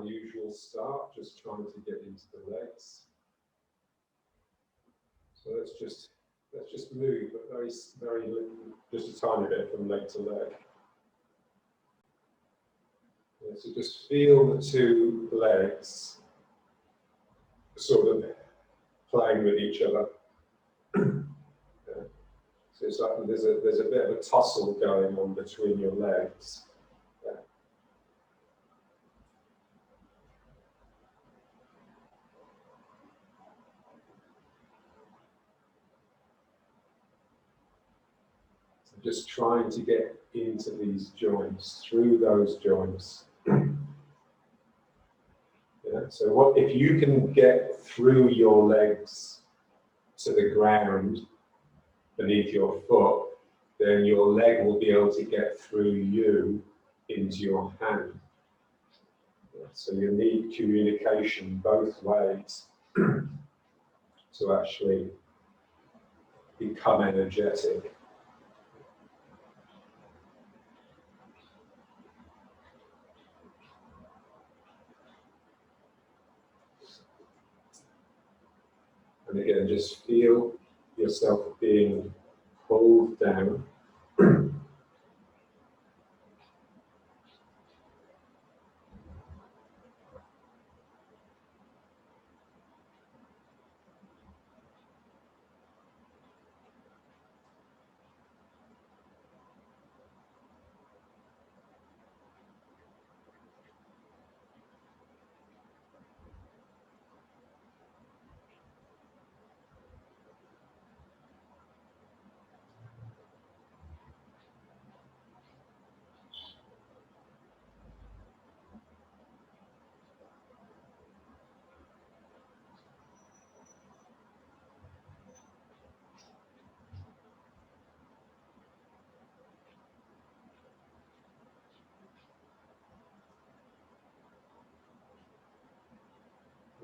usual start, just trying to get into the legs. So let's just move, but very little, just a tiny bit from leg to leg. Yeah, so just feel the two legs sort of playing with each other. Yeah. So it's like there's a bit of a tussle going on between your legs. Yeah. So just trying to get into these joints, through those joints. Yeah, so what if you can get through your legs to the ground beneath your foot, then your leg will be able to get through you into your hand. Yeah, so you need communication both ways to actually become energetic. And again, just feel yourself being pulled down.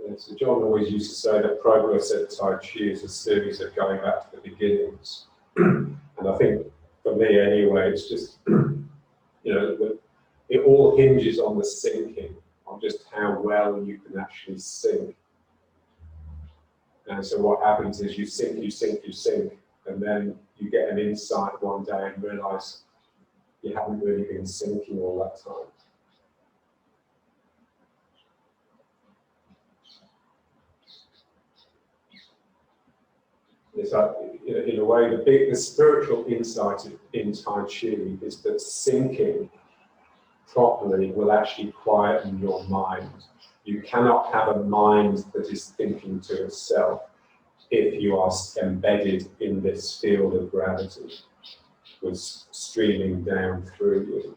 Yeah, so John always used to say that progress at Tai Chi is a series of going back to the beginnings. And I think for me anyway, it's just, it all hinges on the sinking, on just how well you can actually sink. And so what happens is you sink, and then you get an insight one day and realize you haven't really been sinking all that time. It's like, in a way, the spiritual insight in Tai Chi is that sinking properly will actually quieten your mind. You cannot have a mind that is thinking to itself if you are embedded in this field of gravity, which is streaming down through you.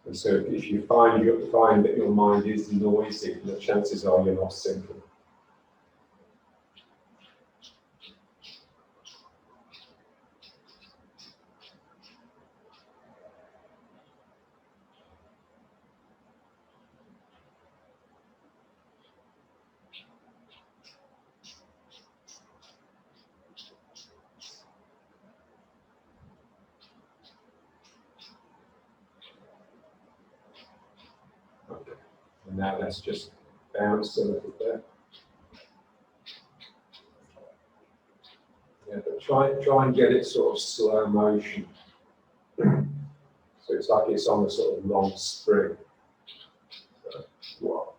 And so if you find that your mind is noisy, the chances are you're not sinking. Okay. And now let's just bounce a little bit. Yeah, but try and get it sort of slow motion. So it's like it's on a sort of long spring. Wow.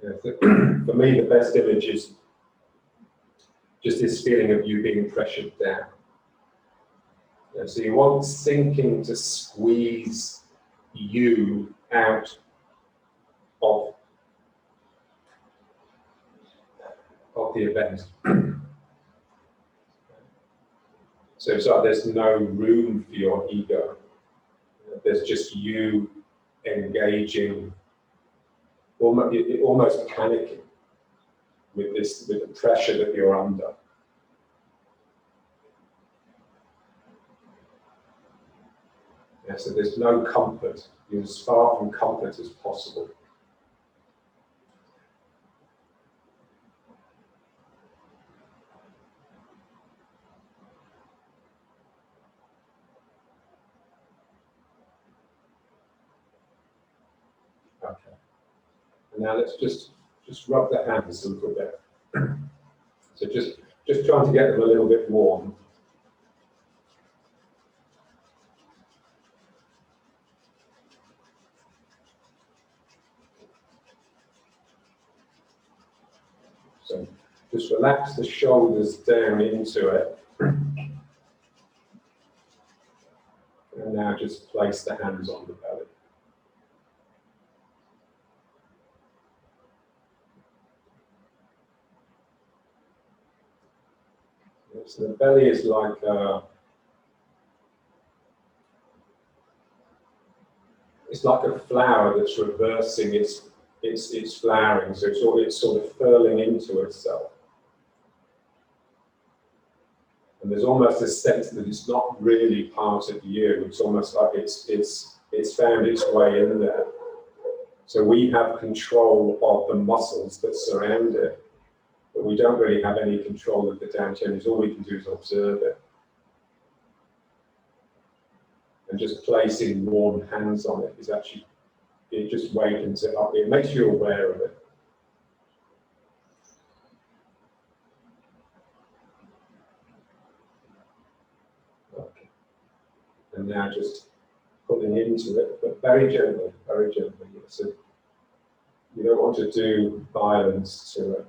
Yeah, so for me, the best image is just this feeling of you being pressured down. Yeah, so you want sinking to squeeze you out of the event. So it's like there's no room for your ego. There's just you engaging, almost panicking with the pressure that you're under. Yeah, so there's no comfort. You're as far from comfort as possible. Okay. And now let's just rub the hands a little bit. So just trying to get them a little bit warm. So just relax the shoulders down into it. And now just place the hands on the belly. So the belly is like it's like a flower that's reversing its flowering, so it's sort of furling into itself. And there's almost a sense that it's not really part of you. It's almost like it's found its way in there. So we have control of the muscles that surround it, but we don't really have any control of the down changes. All we can do is observe it. And just placing warm hands on it is actually, it just wakens it up. It makes you aware of it. Okay. And now just pulling into it, but very gently, very gently. So you don't want to do violence to it.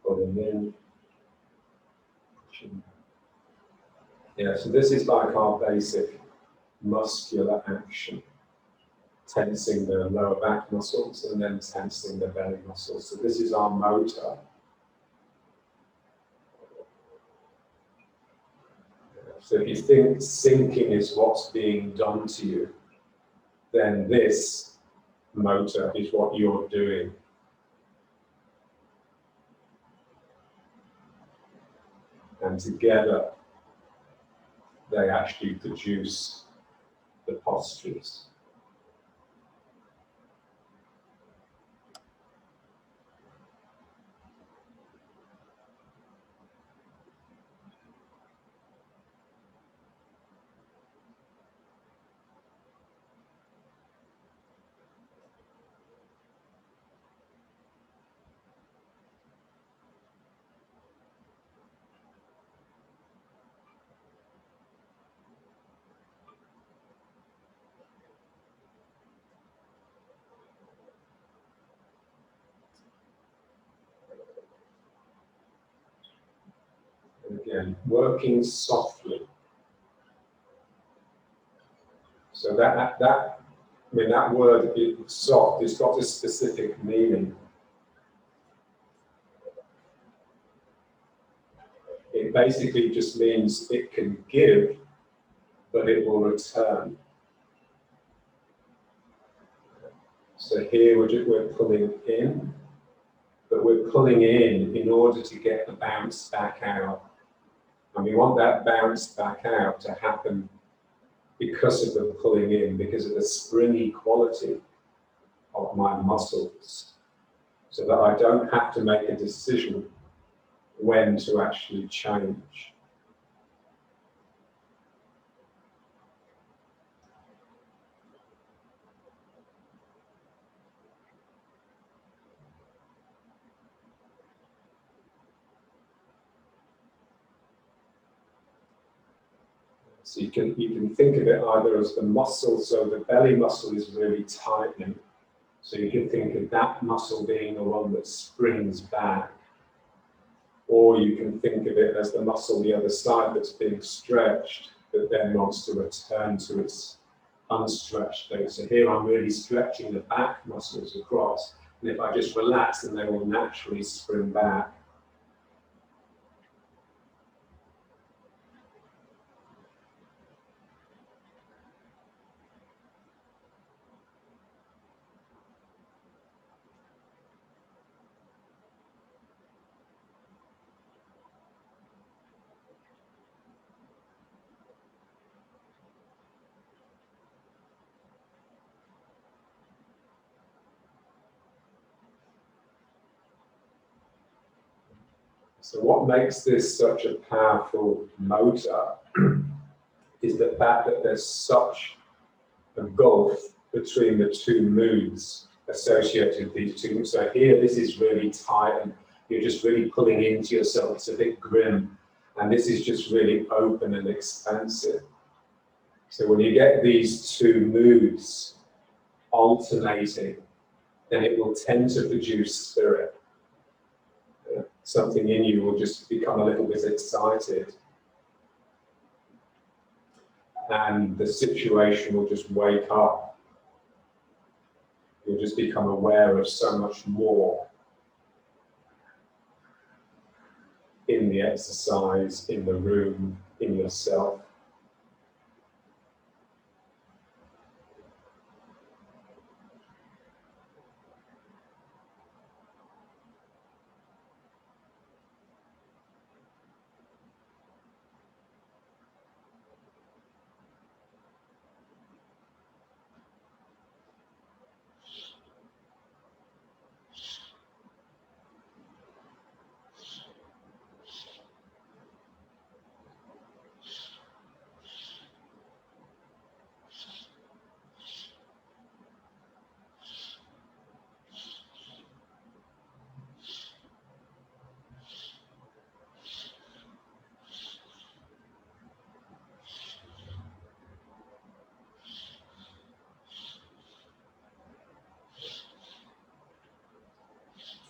Pulling in. Yeah, so this is like our basic muscular action. Tensing the lower back muscles and then tensing the belly muscles. So this is our motor. So if you think sinking is what's being done to you, then this motor is what you're doing. And together, they actually produce the postures. Again, working softly. So that word soft, it's got a specific meaning. It basically just means it can give, but it will return. So here we're pulling in, but we're pulling in order to get the bounce back out. And we want that bounce back out to happen because of the pulling in, because of the springy quality of my muscles, so that I don't have to make a decision when to actually change. So you can think of it either as the muscle, so the belly muscle is really tightening. So you can think of that muscle being the one that springs back. Or you can think of it as the muscle the other side that's being stretched, that then wants to return to its unstretched state. So here I'm really stretching the back muscles across. And if I just relax, then they will naturally spring back. So what makes this such a powerful motor is the fact that there's such a gulf between the two moods associated with these two. So here, this is really tight and you're just really pulling into yourself. It's a bit grim. And this is just really open and expansive. So when you get these two moods alternating, then it will tend to produce spirit. Something in you will just become a little bit excited. And the situation will just wake up. You'll just become aware of so much more in the exercise, in the room, in yourself.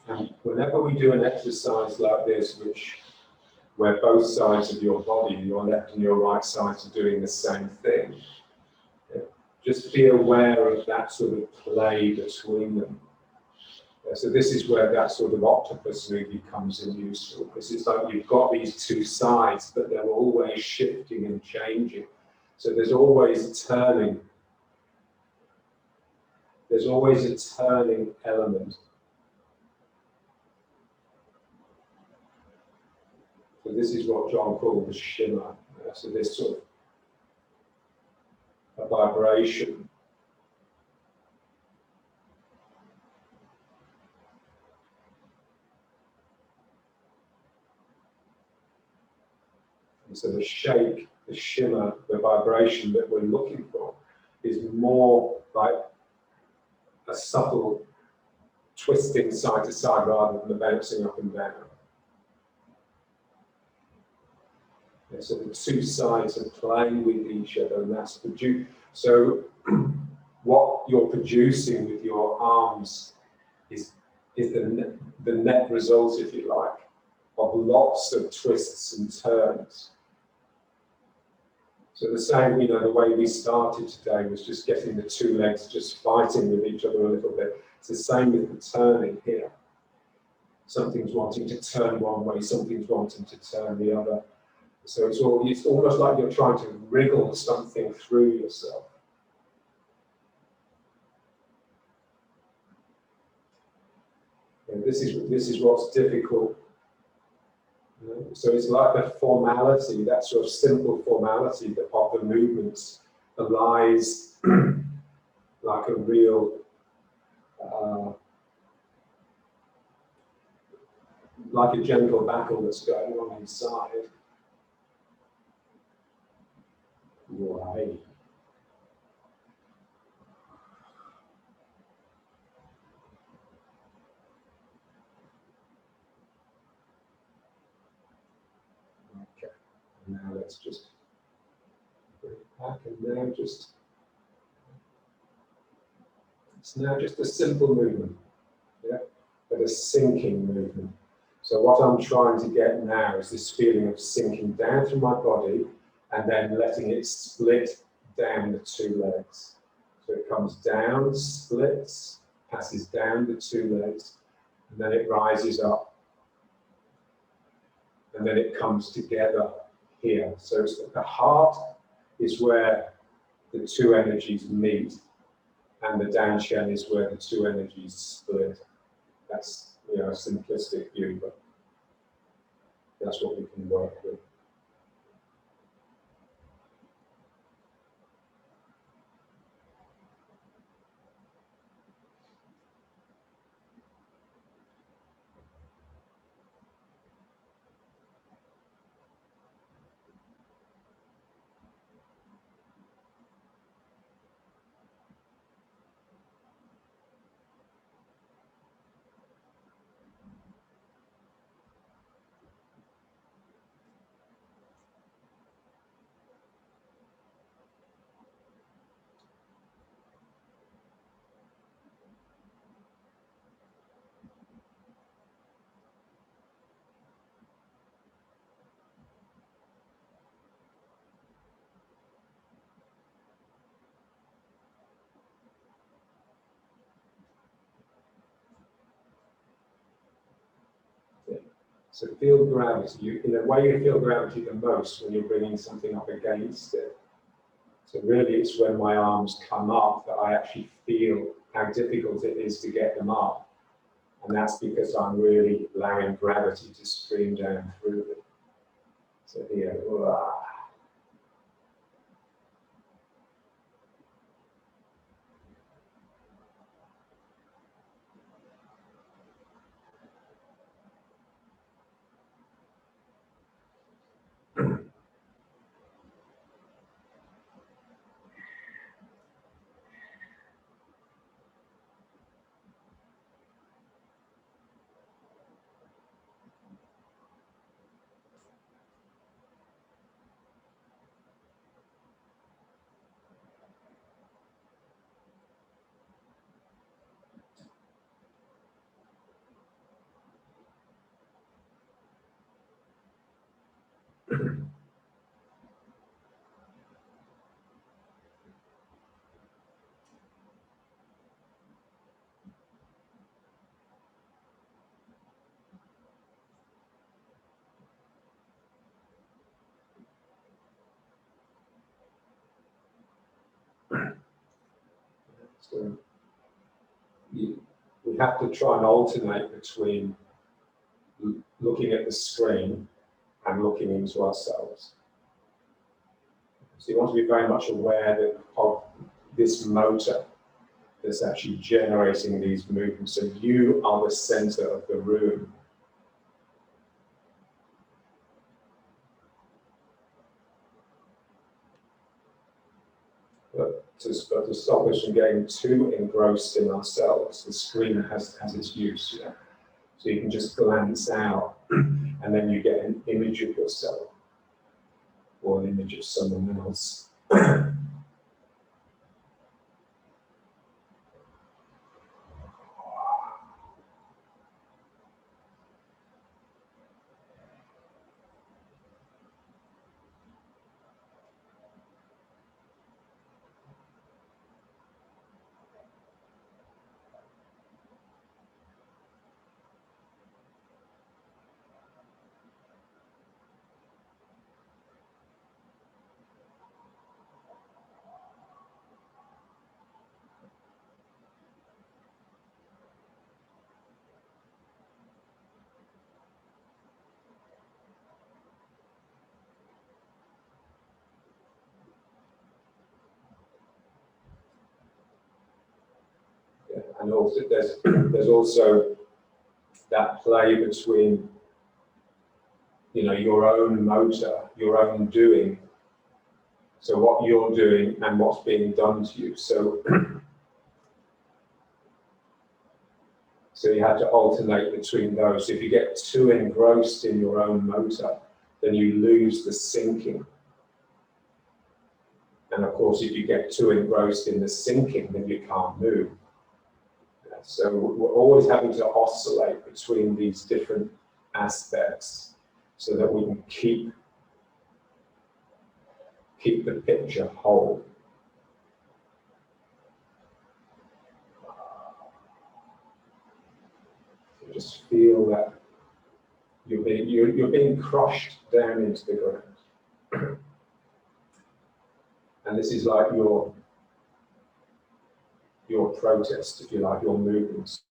And whenever we do an exercise like this, where both sides of your body, your left and your right sides, are doing the same thing, just be aware of that sort of play between them. So this is where that sort of octopus movie comes in useful, because it's like you've got these two sides, but they're always shifting and changing. So there's always turning. There's always a turning element. So this is what John called the shimmer. So this sort of a vibration. And so the shake, the shimmer, the vibration that we're looking for is more like a subtle twisting side to side rather than the bouncing up and down. And so the two sides are playing with each other, and that's so what you're producing with your arms is the net result, if you like, of lots of twists and turns. So the same, the way we started today was just getting the two legs just fighting with each other a little bit. It's the same with the turning here. Something's wanting to turn one way, something's wanting to turn the other. So it's almost like you're trying to wriggle something through yourself. And this is what's difficult. So it's like the formality, that sort of simple formality of the movements lies like a real, like a gentle battle that's going on inside. Right. Okay. Now let's just back, and now just, it's now just a simple movement, yeah, but a sinking movement. So what I'm trying to get now is this feeling of sinking down through my body and then letting it split down the two legs. So it comes down, splits, passes down the two legs, and then it rises up. And then it comes together here. So it's the heart is where the two energies meet, and the Danshan is where the two energies split. That's, you know, a simplistic view, but that's what we can work with. So feel gravity. In a way, you feel gravity the most when you're bringing something up against it. So really, it's when my arms come up that I actually feel how difficult it is to get them up. And that's because I'm really allowing gravity to stream down through them. So here, so we have to try and alternate between looking at the screen and looking into ourselves. So you want to be very much aware of this motor that's actually generating these movements. So you are the center of the room. But to stop us from getting too engrossed in ourselves, the screen has its use. Yeah? So you can just glance out, and then you get an image of yourself or an image of someone else. And also there's also that play between, you know, your own motor, your own doing. So what you're doing and what's being done to you. So you have to alternate between those. If you get too engrossed in your own motor, then you lose the sinking. And of course, if you get too engrossed in the sinking, then you can't move. So we're always having to oscillate between these different aspects so that we can keep the picture whole. So just feel that you're being crushed down into the ground. And this is like your protest, if you like, your movements.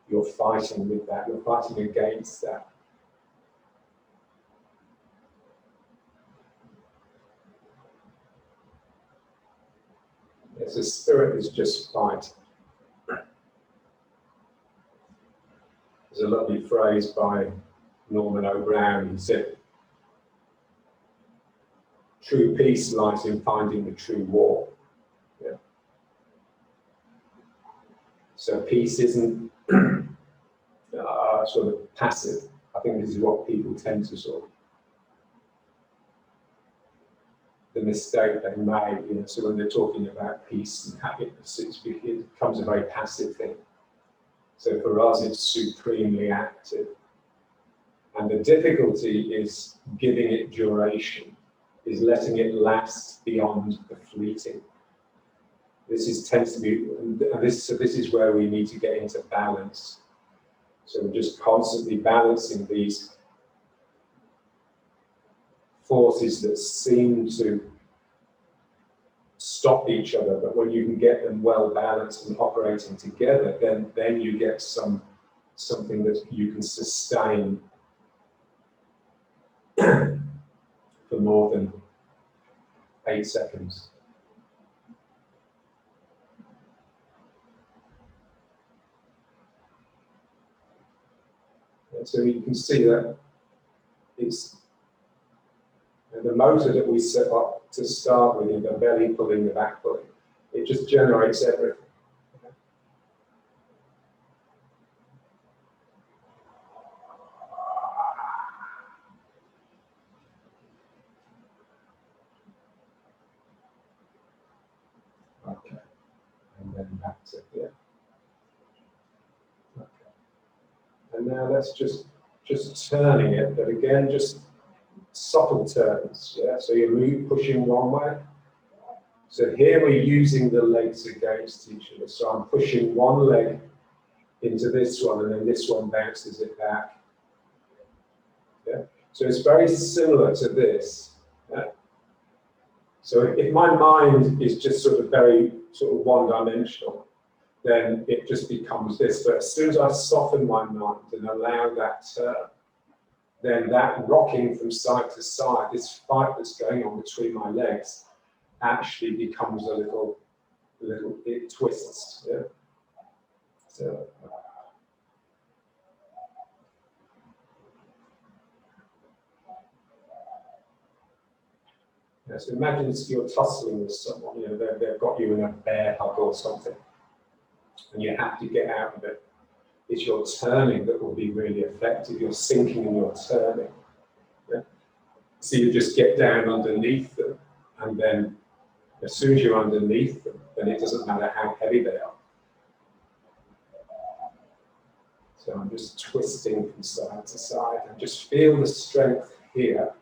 You're fighting with that, you're fighting against that. Yes, the spirit is just fight. There's a lovely phrase by Norman O'Brien. He said, "True peace lies in finding the true war." Yeah. So peace isn't sort of passive. I think this is what people tend to sort of, the mistake they make, you know, so when they're talking about peace and happiness, it becomes a very passive thing. So for us, it's supremely active. And the difficulty is giving it duration, is letting it last beyond the fleeting. Tends to be, so this is where we need to get into balance. So we're just constantly balancing these forces that seem to stop each other, but when you can get them well balanced and operating together, then you get something that you can sustain for more than 8 seconds. And so you can see that it's the motor that we set up to start with, the belly pulling, the back pulling, it just generates everything. Okay, and then back to here. Okay, and now that's just turning it, but again, just subtle turns. Yeah, so you're pushing one way. So here we're using the legs against each other. So I'm pushing one leg into this one, and then this one bounces it back. Yeah? So it's very similar to this. Yeah? So if my mind is just sort of very one-dimensional, then it just becomes this. But as soon as I soften my mind and allow that turn, then that rocking from side to side, this fight that's going on between my legs, actually becomes a little, it twists. Yeah? So, yeah, so imagine you're tussling with someone, you know, they've got you in a bear hug or something, and you have to get out of it. It's your turning that will be really effective. You're sinking and you're turning. Yeah? So you just get down underneath them, and then as soon as you're underneath them, then it doesn't matter how heavy they are. So I'm just twisting from side to side, and just feel the strength here,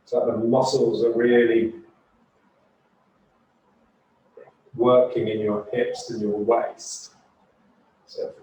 so that the muscles are really working in your hips and your waist. So,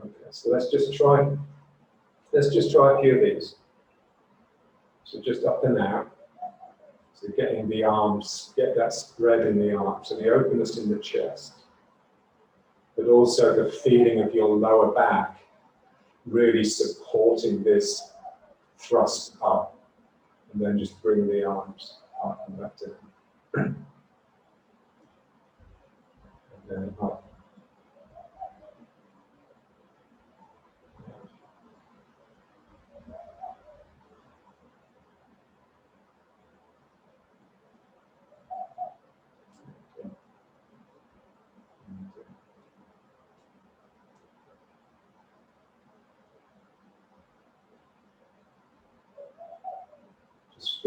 okay, so let's just try a few of these. So just up and out. So getting the arms, get that spread in the arms, so the openness in the chest, but also the feeling of your lower back really supporting this thrust up, and then just bring the arms up and back down. And then up.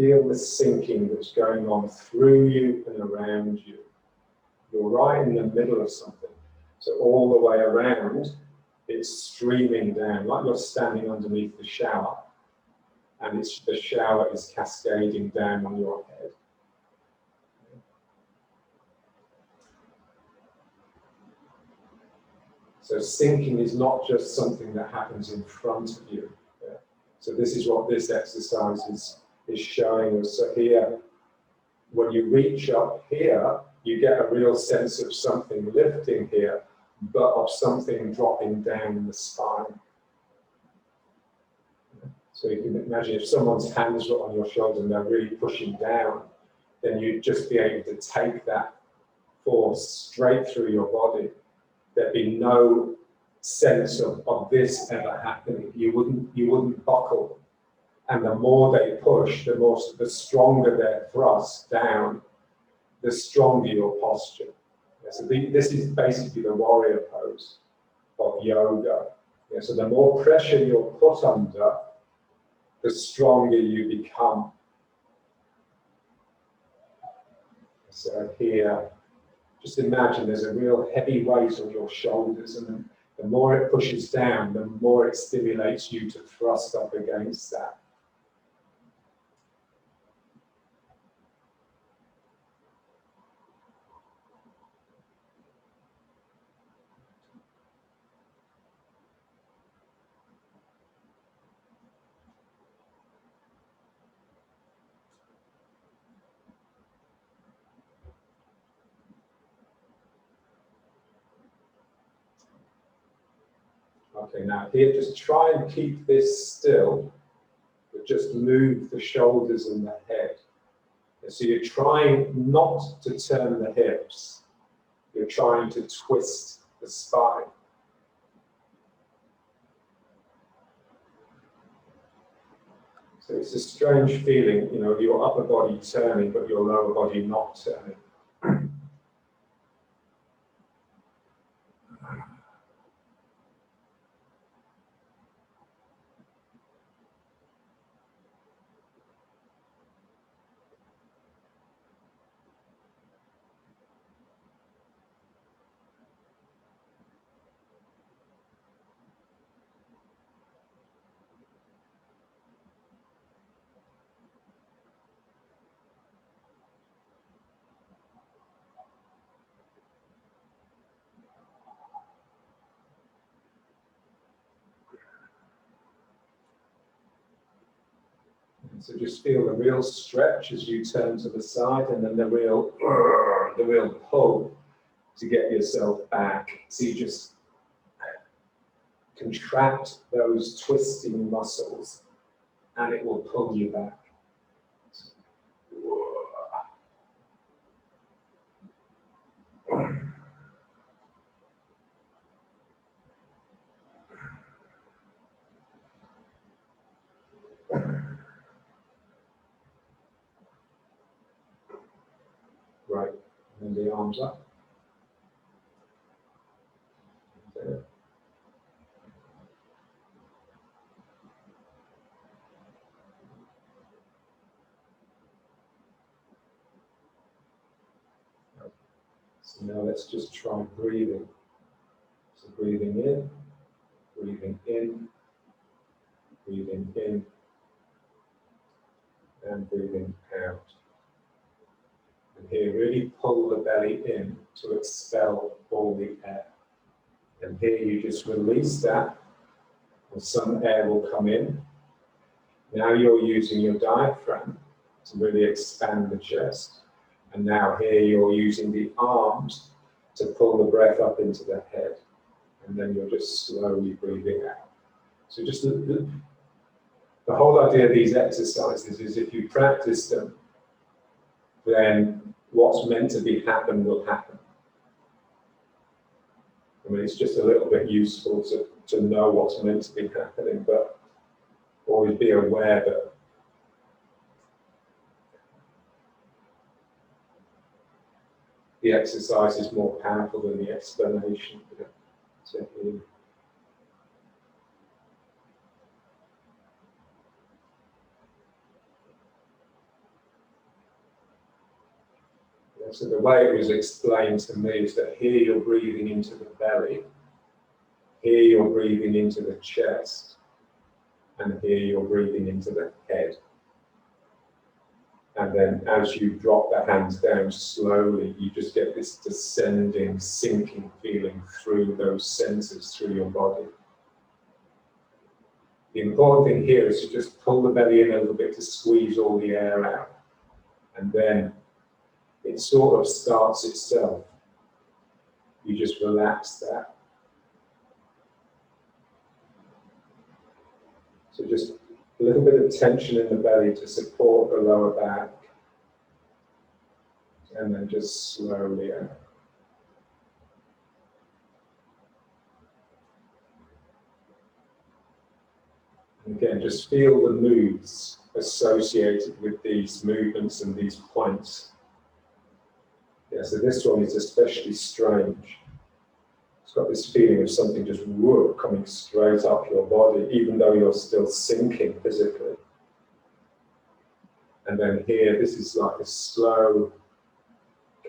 feel the sinking that's going on through you and around you. You're right in the middle of something. So all the way around, it's streaming down, like you're standing underneath the shower, and the shower is cascading down on your head. So sinking is not just something that happens in front of you. Yeah? So this is what this exercise is showing us. So here, when you reach up here, you get a real sense of something lifting here, but of something dropping down the spine. So you can imagine if someone's hands were on your shoulder and they're really pushing down, then you'd just be able to take that force straight through your body. There'd be no sense of this ever happening. You wouldn't buckle. And the more they push, the stronger their thrust down, the stronger your posture. Yeah, so this is basically the warrior pose of yoga. Yeah, so the more pressure you're put under, the stronger you become. So here, just imagine there's a real heavy weight on your shoulders, and the more it pushes down, the more it stimulates you to thrust up against that. Okay, now here, just try and keep this still, but just move the shoulders and the head. So you're trying not to turn the hips, you're trying to twist the spine. So it's a strange feeling, you know, your upper body turning, but your lower body not turning. So just feel the real stretch as you turn to the side, and then the real pull to get yourself back. So you just contract those twisting muscles, and it will pull you back. Right, and the arms up. There. So now let's just try breathing. So breathing in, breathing in, breathing in, and breathing out. And here, really pull the belly in to expel all the air. And here you just release that, and some air will come in. Now you're using your diaphragm to really expand the chest. And now here you're using the arms to pull the breath up into the head. And then you're just slowly breathing out. So just the whole idea of these exercises is if you practice them, then what's meant to be happen will happen. I mean, it's just a little bit useful to know what's meant to be happening, but always be aware that the exercise is more powerful than the explanation. So here. So the way it was explained to me is that here you're breathing into the belly, here you're breathing into the chest, and here you're breathing into the head. And then as you drop the hands down slowly, you just get this descending, sinking feeling through those centers, through your body. The important thing here is to just pull the belly in a little bit to squeeze all the air out. And then it sort of starts itself. You just relax that. So just a little bit of tension in the belly to support the lower back. And then just slowly out. And again, just feel the moods associated with these movements and these points. Yeah, so this one is especially strange. It's got this feeling of something just whoop, coming straight up your body, even though you're still sinking physically. And then here, this is like a slow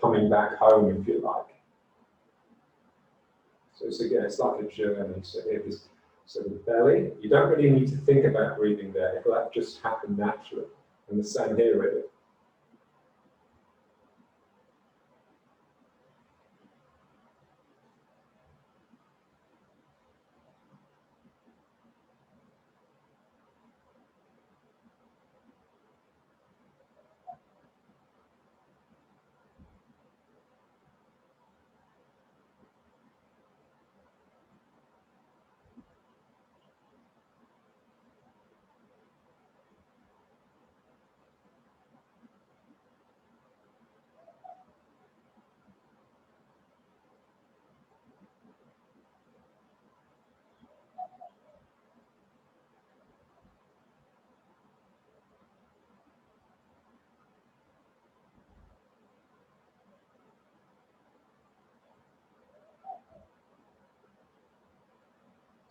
coming back home, if you like. So it's, again, it's like a journey. So here this, so the belly, you don't really need to think about breathing there. It'll that just happen naturally. And the same here, really.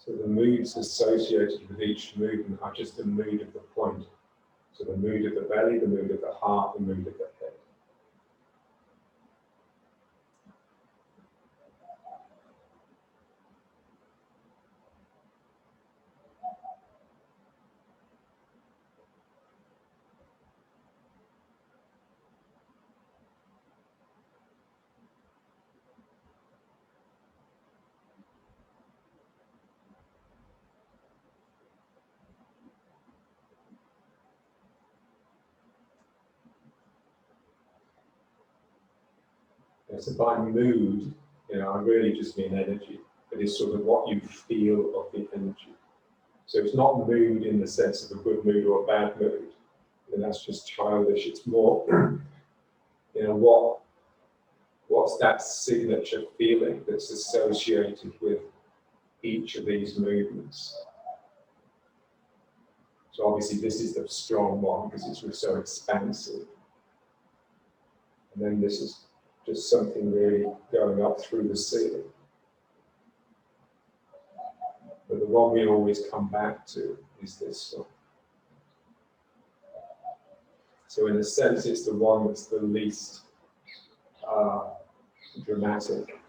So the moods associated with each movement are just the mood of the point. So the mood of the belly, the mood of the heart, the mood of the head. So by mood, I really just mean energy. It is sort of what you feel of the energy. So it's not mood in the sense of a good mood or a bad mood. And that's just childish. It's more, what's that signature feeling that's associated with each of these movements? So obviously this is the strong one because it's so expansive. And then this is just something really going up through the ceiling. But the one we always come back to is this one. So in a sense, it's the one that's the least dramatic,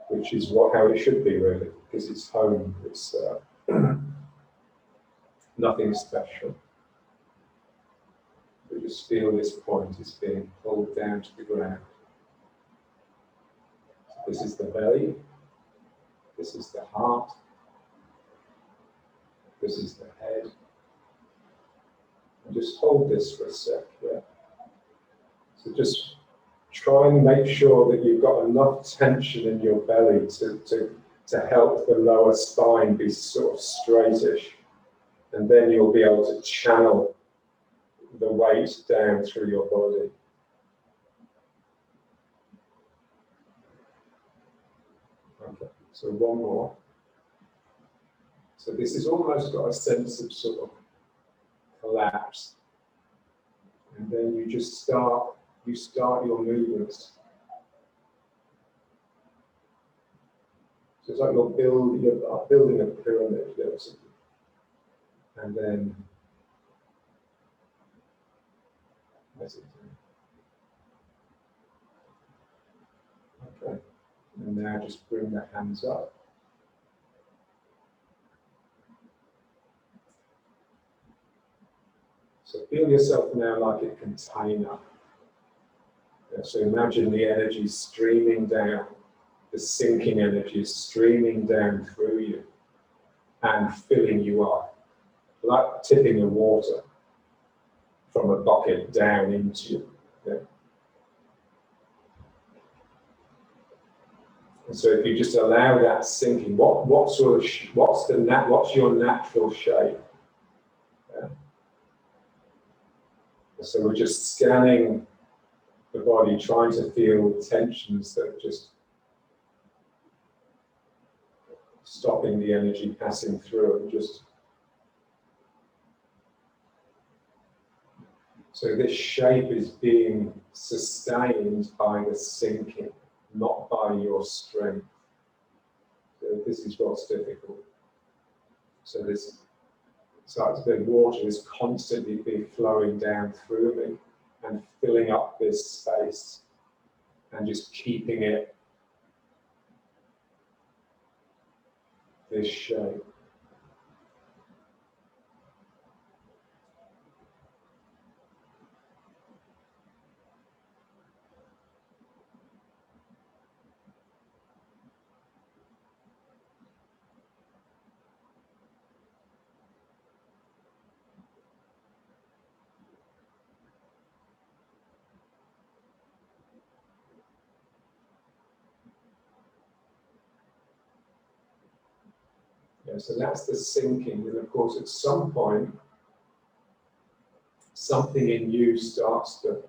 which is how it should be really, because it's home, it's nothing special. We just feel this point is being pulled down to the ground. This is the belly, this is the heart, this is the head. And just hold this for a sec, yeah. So just try and make sure that you've got enough tension in your belly to help the lower spine be sort of straightish. And then you'll be able to channel the weight down through your body. Okay, so one more. So this has almost got a sense of sort of collapse. And then you just start your movements. So it's like you're building a pyramid, basically. And then And now just bring the hands up. So feel yourself now like a container. So imagine the energy streaming down, the sinking energy is streaming down through you and filling you up, like tipping the water from a bucket down into you. Yeah. And so if you just allow that sinking, what's your natural shape? Yeah. So we're just scanning the body, trying to feel tensions that are just stopping the energy passing through, and just so this shape is being sustained by the sinking, not by your strength. So this is what's difficult. So it's like the water is constantly being flowing down through me and filling up this space and just keeping it this shape. Yeah, so that's the sinking, and of course at some point something in you starts to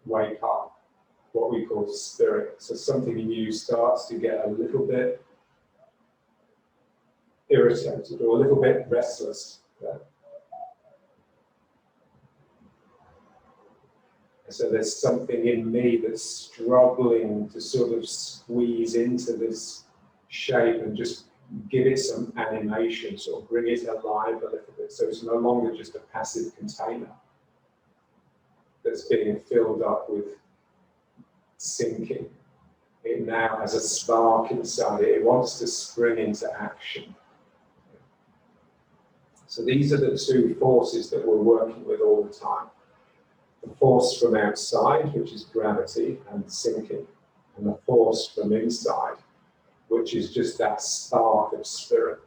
wake up, what we call spirit. So something in you starts to get a little bit irritated or a little bit restless. Yeah. So there's something in me that's struggling to sort of squeeze into this shape and just give it some animation, sort of bring it alive a little bit. So it's no longer just a passive container that's being filled up with sinking. It now has a spark inside it. It wants to spring into action. So these are the two forces that we're working with all the time. The force from outside, which is gravity and sinking, and the force from inside, which is just that spark of spirit.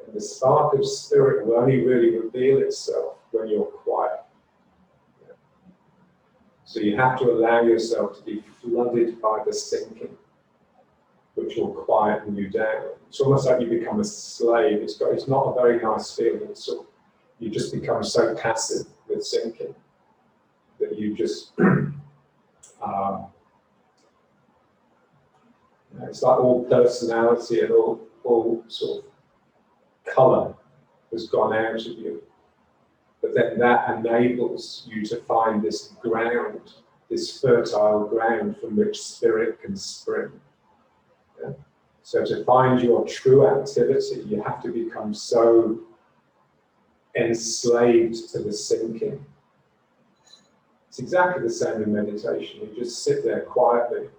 And the spark of spirit will only really reveal itself when you're quiet. So you have to allow yourself to be flooded by the sinking, which will quieten you down. It's almost like you become a slave. It's not a very nice feeling. You just become so passive with sinking that you just, it's like all personality and all sort of colour has gone out of you. But then that enables you to find this ground, this fertile ground from which spirit can spring. Yeah? So to find your true activity, you have to become so enslaved to the sinking. It's exactly the same in meditation. You just sit there quietly,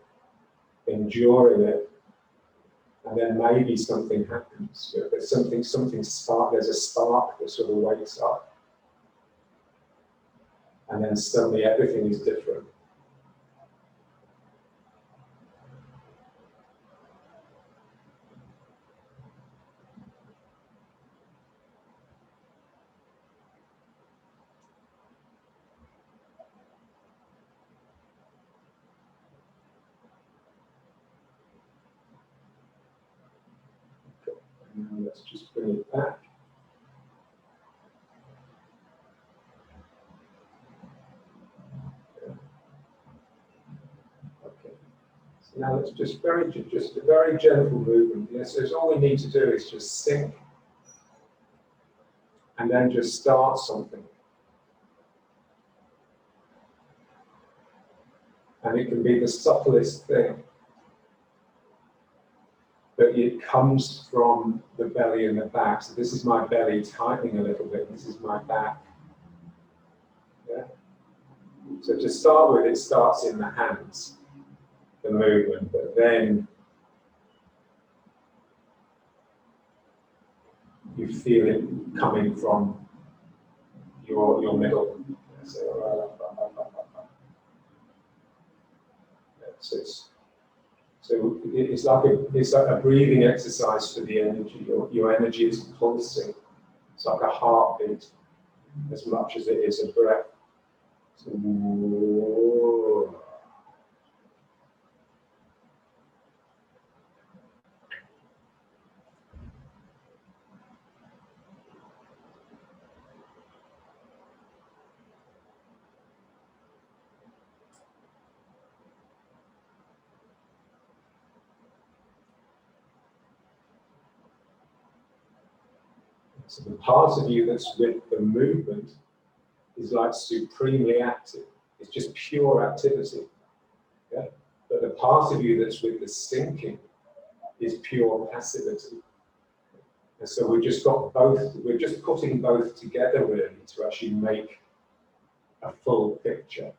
enduring it, and then maybe something happens. You know, there's there's a spark that sort of wakes up. And then suddenly everything is different. And now let's just bring it back. Okay. Now it's just a very gentle movement. Yes, so all we need to do is just sink and then just start something. And it can be the subtlest thing, but it comes from the belly and the back. So this is my belly tightening a little bit. This is my back. Yeah. So to start with, it starts in the hands, the movement, but then you feel it coming from your middle. So it's like a breathing exercise for the energy. Your energy is pulsing. It's like a heartbeat as much as it is a breath. So, so the part of you that's with the movement is like supremely active. It's just pure activity. Yeah? But the part of you that's with the sinking is pure passivity. And so we've just got both, we're just putting both together really to actually make a full picture.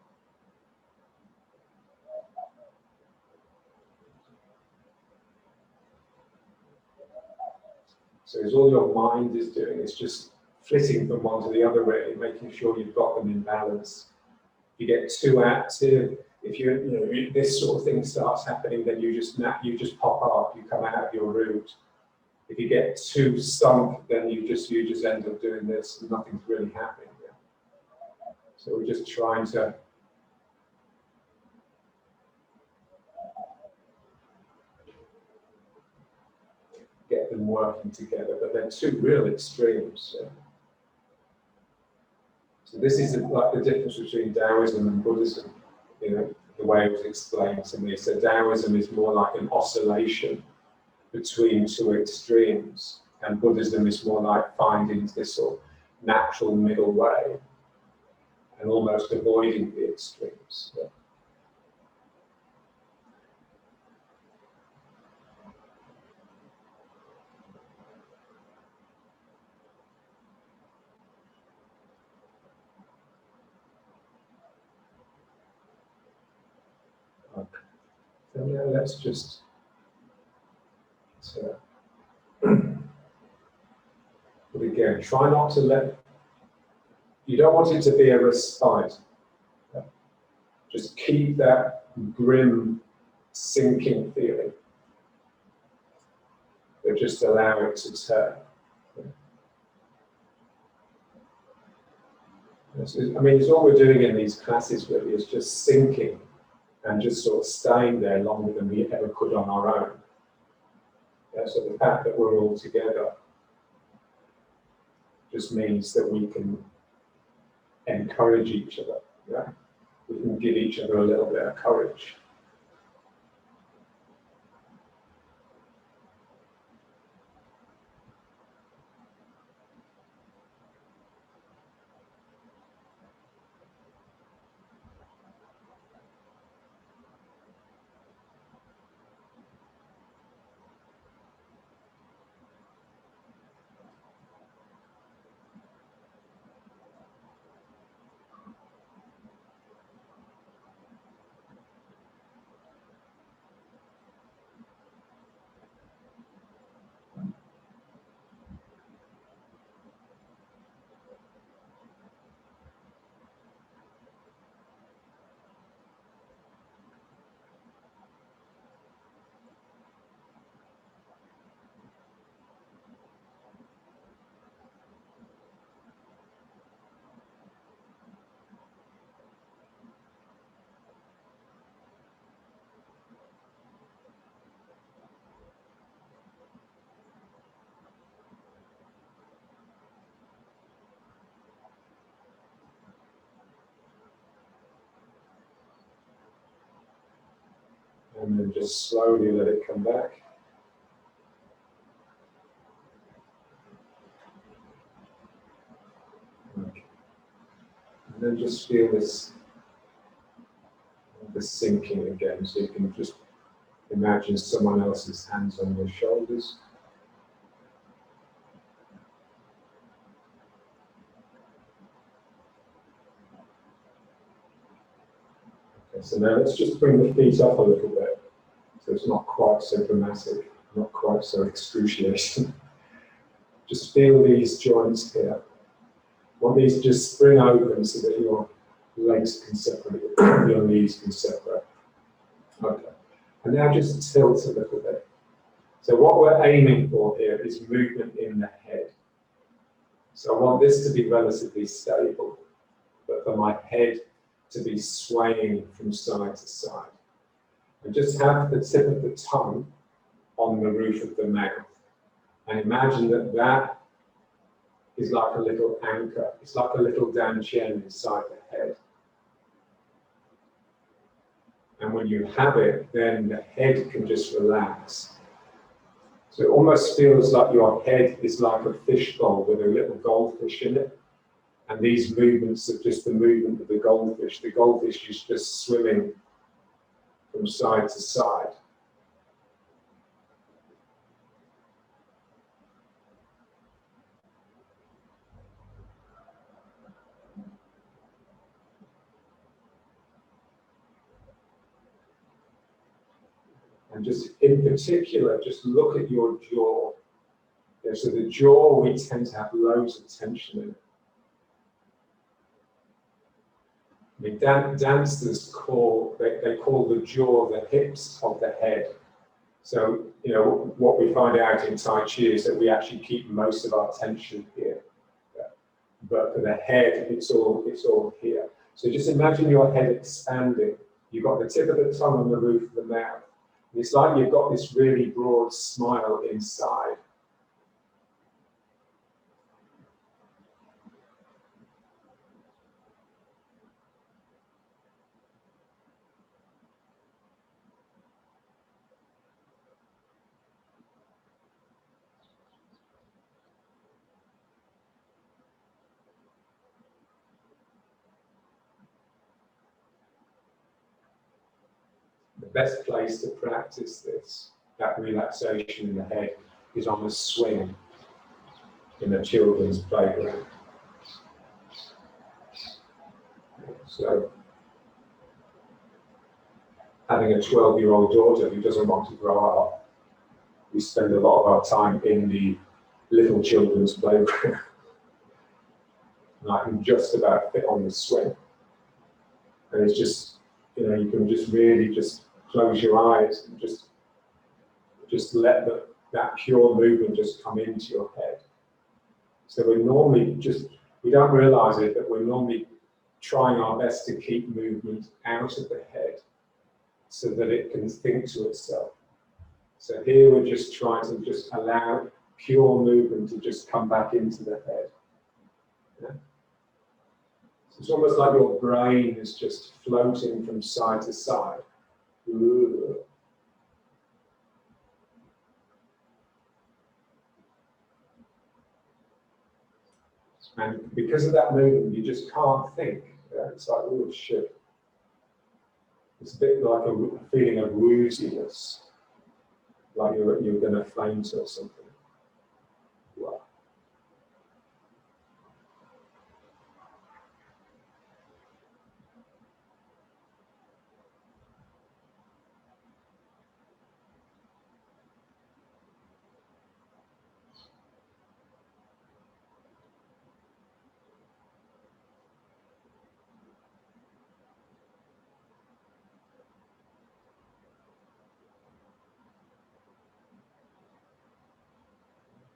So it's all your mind is doing, it's just flitting from one to the other really, making sure you've got them in balance. If you get too active, if this sort of thing starts happening, then you just pop up, you come out of your route. If you get too sunk, then you just end up doing this and nothing's really happening. Yeah? So we're just trying to get them working together, but they're two real extremes. Yeah? So this is like the difference between Taoism and Buddhism, the way it was explained to me. So Taoism is more like an oscillation between two extremes, and Buddhism is more like finding this sort of natural middle way and almost avoiding the extremes. Yeah. Okay. So yeah, let's just but again, try not to you don't want it to be a respite. Yeah. Just keep that grim, sinking feeling, but just allow it to turn. I mean, it's what we're doing in these classes really, is just sinking and just sort of staying there longer than we ever could on our own. Yeah, so the fact that we're all together just means that we can encourage each other. Yeah? We can give each other a little bit of courage. and then just slowly let it come back. Okay. And then just feel this sinking again, so you can just imagine someone else's hands on your shoulders. Okay, so now let's just bring the feet up a little bit, so it's not quite so dramatic, not quite so excruciating. Just feel these joints here. Want these to just spring open so that your legs can separate, your knees can separate. Okay. And now just tilt a little bit. So what we're aiming for here is movement in the head. So I want this to be relatively stable, but for my head to be swaying from side to side. And just have the tip of the tongue on the roof of the mouth. And imagine that that is like a little anchor. It's like a little dantian inside the head. And when you have it, then the head can just relax. So it almost feels like your head is like a fishbowl with a little goldfish in it. And these movements are just the movement of the goldfish. The goldfish is just swimming from side to side. And just in particular, just look at your jaw. Yeah, so the jaw, we tend to have loads of tension in it. I mean, dancers call the jaw the hips of the head. So, you know, what we find out in Tai Chi is that we actually keep most of our tension here. Yeah. But for the head, it's all here. So just imagine your head expanding. You've got the tip of the tongue on the roof of the mouth. And it's like you've got this really broad smile inside. The best place to practice this, that relaxation in the head, is on a swing in a children's playground. So, having a 12-year-old daughter who doesn't want to grow up, we spend a lot of our time in the little children's playground. And I can just about fit on the swing. And it's just, you know, you can just really just close your eyes and just let that pure movement just come into your head. So we're normally we don't realize it, but we're normally trying our best to keep movement out of the head so that it can think to itself. So here we're just trying to just allow pure movement to just come back into the head. Yeah? So it's almost like your brain is just floating from side to side. Ooh. And because of that movement, you just can't think. Yeah? It's like, oh shit. It's a bit like a feeling of wooziness, like you're going to faint or something. Wow.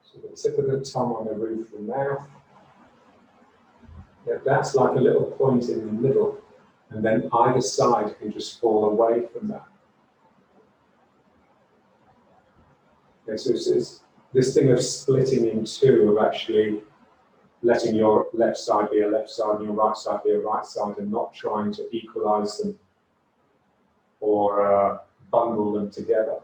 So the tip of the tongue on the roof of the mouth. Yeah, that's like a little point in the middle, and then either side can just fall away from that. Yeah, so it's this thing of splitting in two, of actually letting your left side be a left side and your right side be a right side, and not trying to equalize them or bundle them together.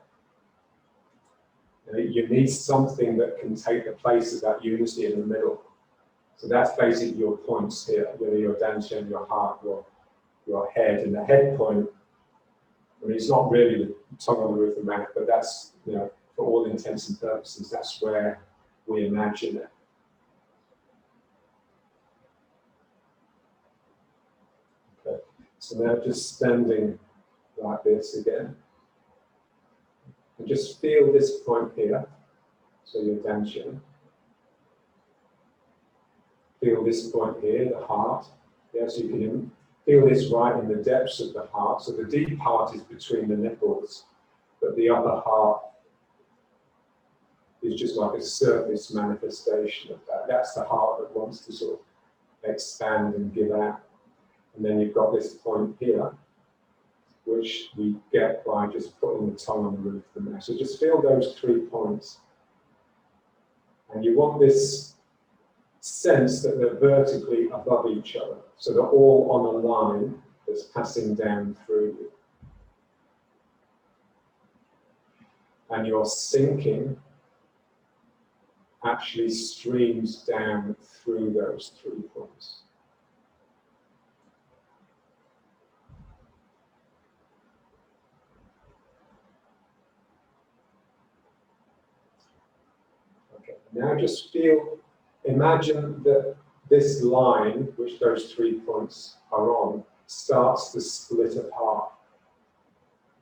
You need something that can take the place of that unity in the middle. So that's basically your points here, your dantian, your heart, your head, and the head point. I mean, it's not really the tongue on the roof of the mouth, but that's, for all intents and purposes, that's where we imagine it. Okay. So now just standing like this again. And just feel this point here, so your dantian. Feel this point here, the heart. Yeah, so you can feel this right in the depths of the heart. So the deep part is between the nipples, but the upper heart is just like a surface manifestation of that. That's the heart that wants to sort of expand and give out. And then you've got this point here, which we get by just putting the tongue on the roof of the mouth. So just feel those 3 points. And you want this sense that they're vertically above each other. So they're all on a line that's passing down through you. And your sinking actually streams down through those 3 points. Okay, now just imagine that this line, which those 3 points are on, starts to split apart.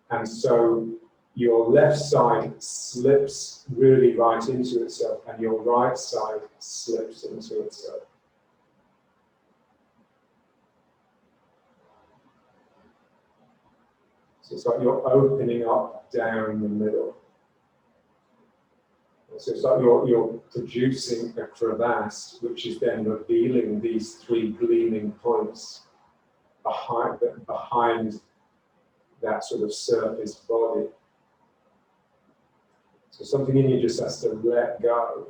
And so your left side slips really right into itself, and your right side slips into itself. So it's like you're opening up down the middle. So it's like you're producing a crevasse, which is then revealing these 3 gleaming points behind that sort of surface body. So something in you just has to let go.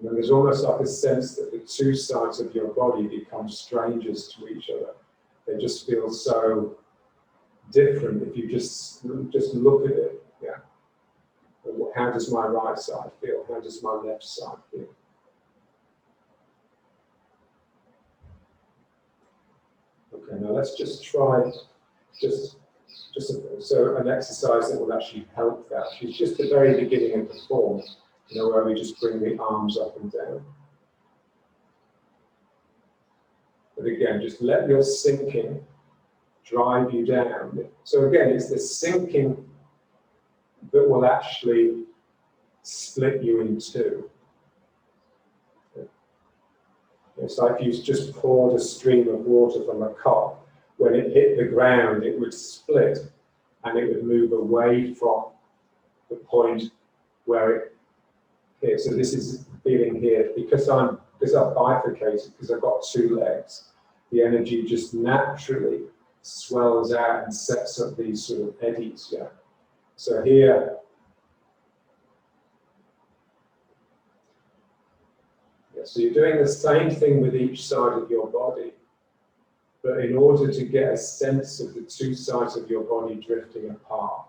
And there's almost like a sense that the 2 sides of your body become strangers to each other. They just feel so different if you just look at it. Yeah. How does my right side feel? How does my left side feel? Okay, now let's just try so an exercise that will actually help that. It's just the very beginning of the form, where we just bring the arms up and down. But again, just let your sinking drive you down. So again, it's the sinking that will actually split you in 2. It's like if you just poured a stream of water from a cup. When it hit the ground, it would split and it would move away from the point where it hit. So this is feeling here, because I've bifurcated, because I've got 2 legs, the energy just naturally swells out and sets up these sort of eddies. Yeah. So here, so you're doing the same thing with each side of your body, but in order to get a sense of the 2 sides of your body drifting apart.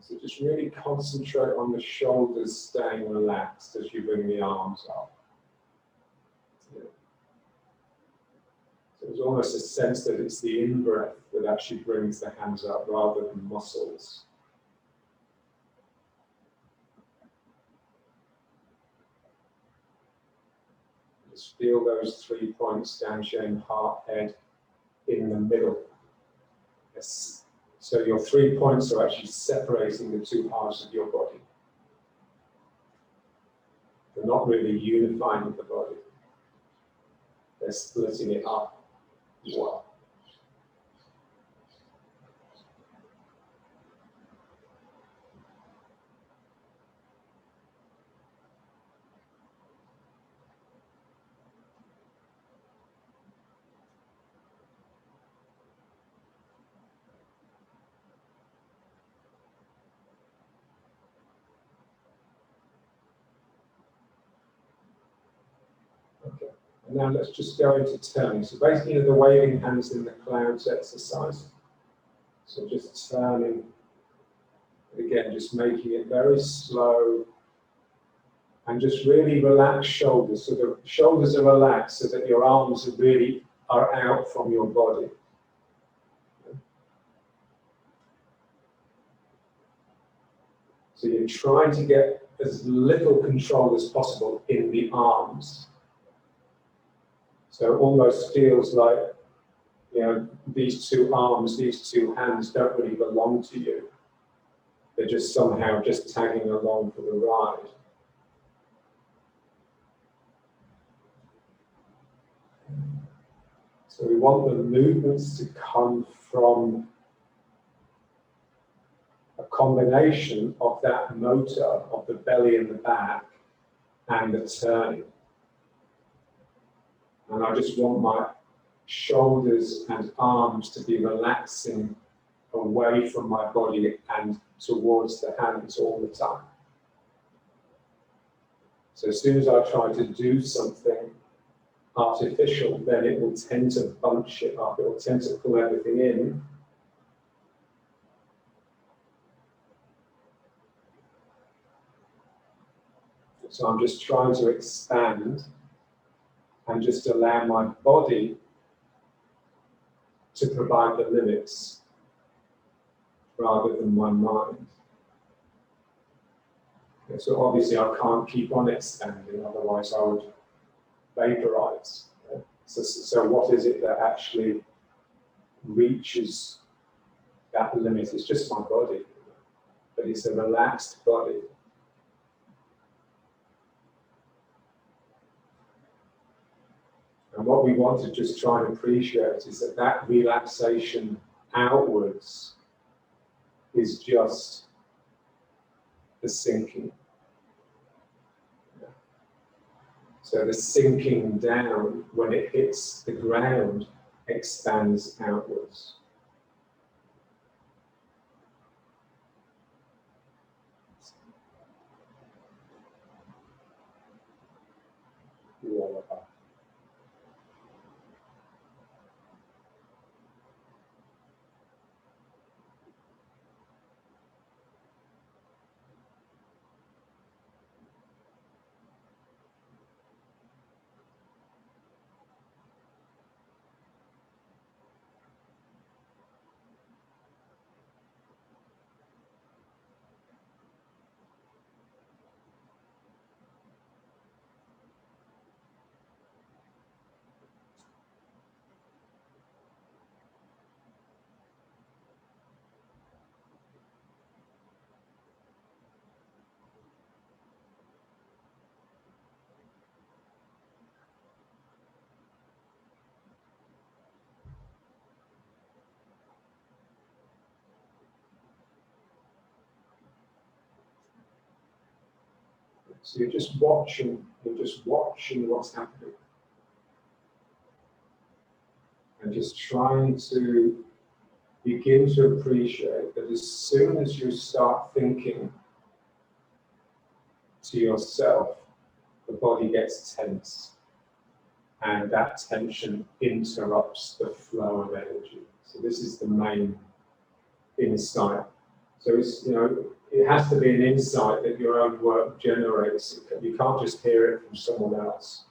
So just really concentrate on the shoulders staying relaxed as you bring the arms up. Yeah. So there's almost a sense that it's the in-breath that actually brings the hands up rather than muscles. Just feel those 3 points, down chin, heart, head, in the middle. Yes. So your 3 points are actually separating the two halves of your body. They're not really unifying the body. They're splitting it up. Wow. Okay. And now let's just go into turning. So basically, the waving hands in the clouds exercise. So just turning. Again, just making it very slow. And just really relax shoulders. So the shoulders are relaxed so that your arms really are out from your body. So you're trying to get as little control as possible in the arms. So it almost feels like, you know, these two arms, these two hands don't really belong to you. They're just somehow just tagging along for the ride. So we want the movements to come from a combination of that motor of the belly and the back and the turning. And I just want my shoulders and arms to be relaxing away from my body and towards the hands all the time. So as soon as I try to do something artificial, then it will tend to bunch it up, it will tend to pull everything in. So I'm just trying to expand and just allow my body to provide the limits rather than my mind. Okay, so obviously I can't keep on expanding, otherwise I would vaporize. Okay? So what is it that actually reaches that limit? It's just my body, but it's a relaxed body. And what we want to just try and appreciate is that that relaxation outwards is just the sinking. So the sinking down, when it hits the ground, expands outwards. So you're just watching what's happening. And just trying to begin to appreciate that as soon as you start thinking to yourself, the body gets tense. And that tension interrupts the flow of energy. So this is the main insight. So it's, you know, it has to be an insight that your own work generates. You can't just hear it from someone else.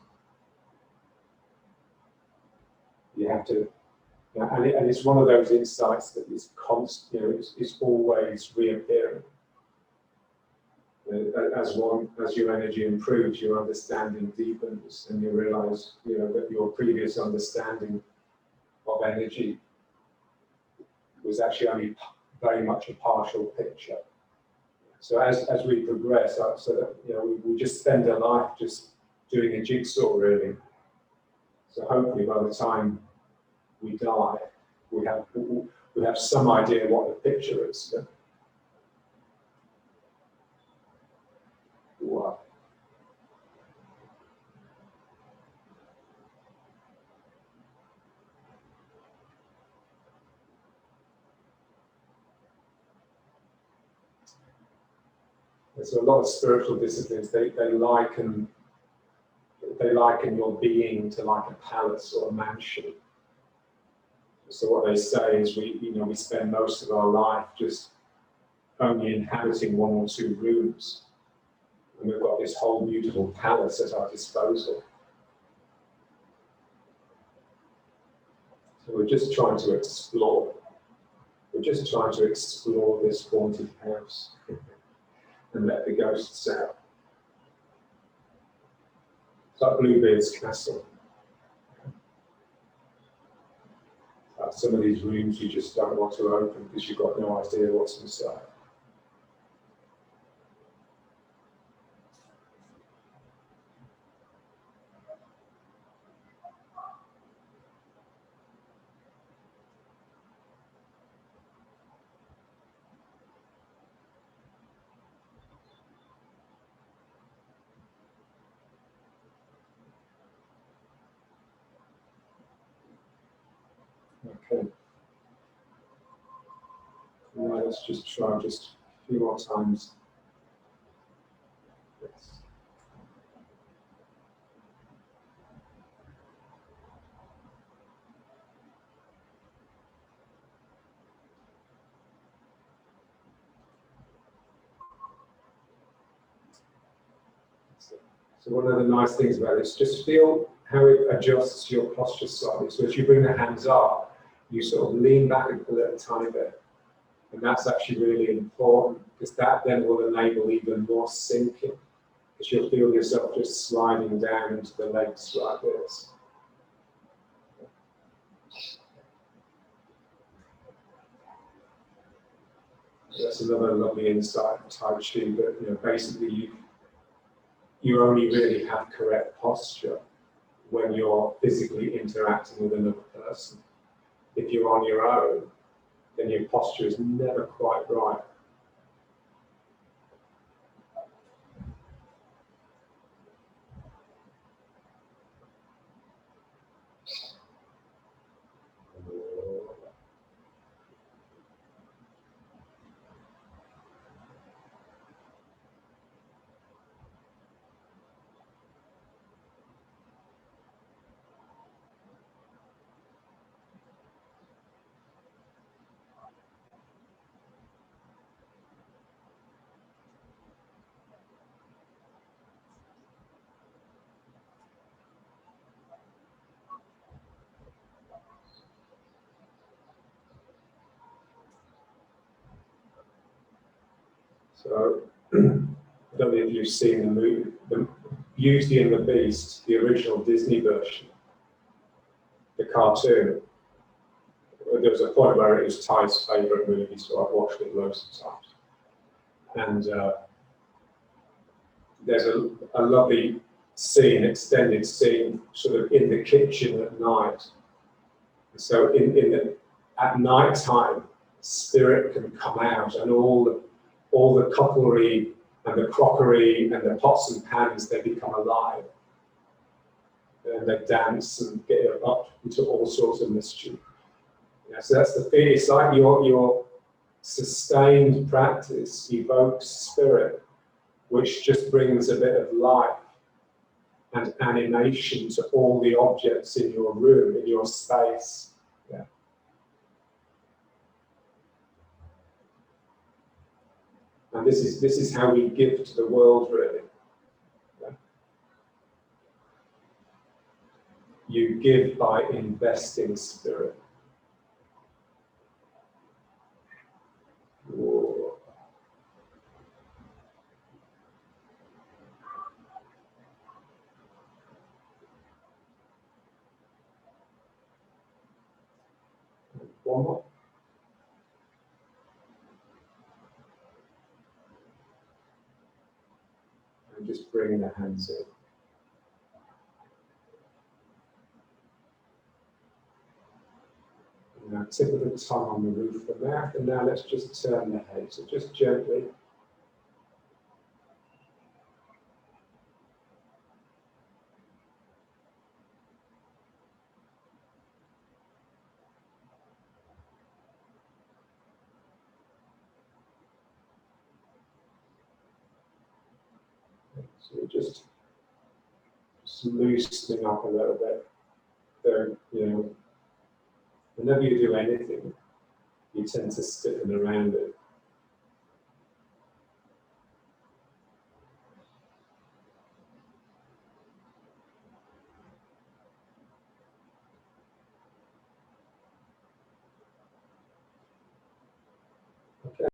You have to, and it's one of those insights that is constant, it's always reappearing. As your energy improves, your understanding deepens, and you realise, that your previous understanding of energy was actually only very much a partial picture. So as we progress, so that we just spend our life just doing a jigsaw, really. So hopefully, by the time we die, we have some idea what the picture is. Yeah? Wow. There's a lot of spiritual disciplines. They liken your being to like a palace or a mansion. So what they say is we spend most of our life just only inhabiting one or two rooms, and we've got this whole beautiful palace at our disposal. So we're just trying to explore. We're just trying to explore this haunted house and let the ghosts out. It's like Bluebeard's castle. Some of these rooms you just don't want to open because you've got no idea what's inside. Okay. Now let's just try just a few more times. Yes. So one of the nice things about this, just feel how it adjusts your posture slightly. So as you bring the hands up, you sort of lean back a little tiny bit. And that's actually really important, because that then will enable even more sinking, because you'll feel yourself just sliding down into the legs like this. That's another lovely insight in Tai Chi, but basically you only really have correct posture when you're physically interacting with another person. If you're on your own, then your posture is never quite right. So, I don't know if you've seen the movie, Beauty and the Beast, the original Disney version, the cartoon. There was a point where it was Ty's favourite movie, so I've watched it loads of times. And there's a lovely scene, extended scene, sort of in the kitchen at night. So at night time, spirit can come out, and all the cutlery and the crockery and the pots and pans, they become alive. And they dance and get up into all sorts of mischief. So that's the thing. It's like your sustained practice evokes spirit, which just brings a bit of life and animation to all the objects in your room, in your space. Yeah. And this is how we give to the world, really. Yeah. You give by investing spirit. Whoa. One more. And just bring the hands in. Now, tip of the tongue on the roof of the mouth, and now let's just turn the head. So just gently. So we're just loosening up a little bit. So, you know, whenever you do anything, you tend to stiffen around it. Okay.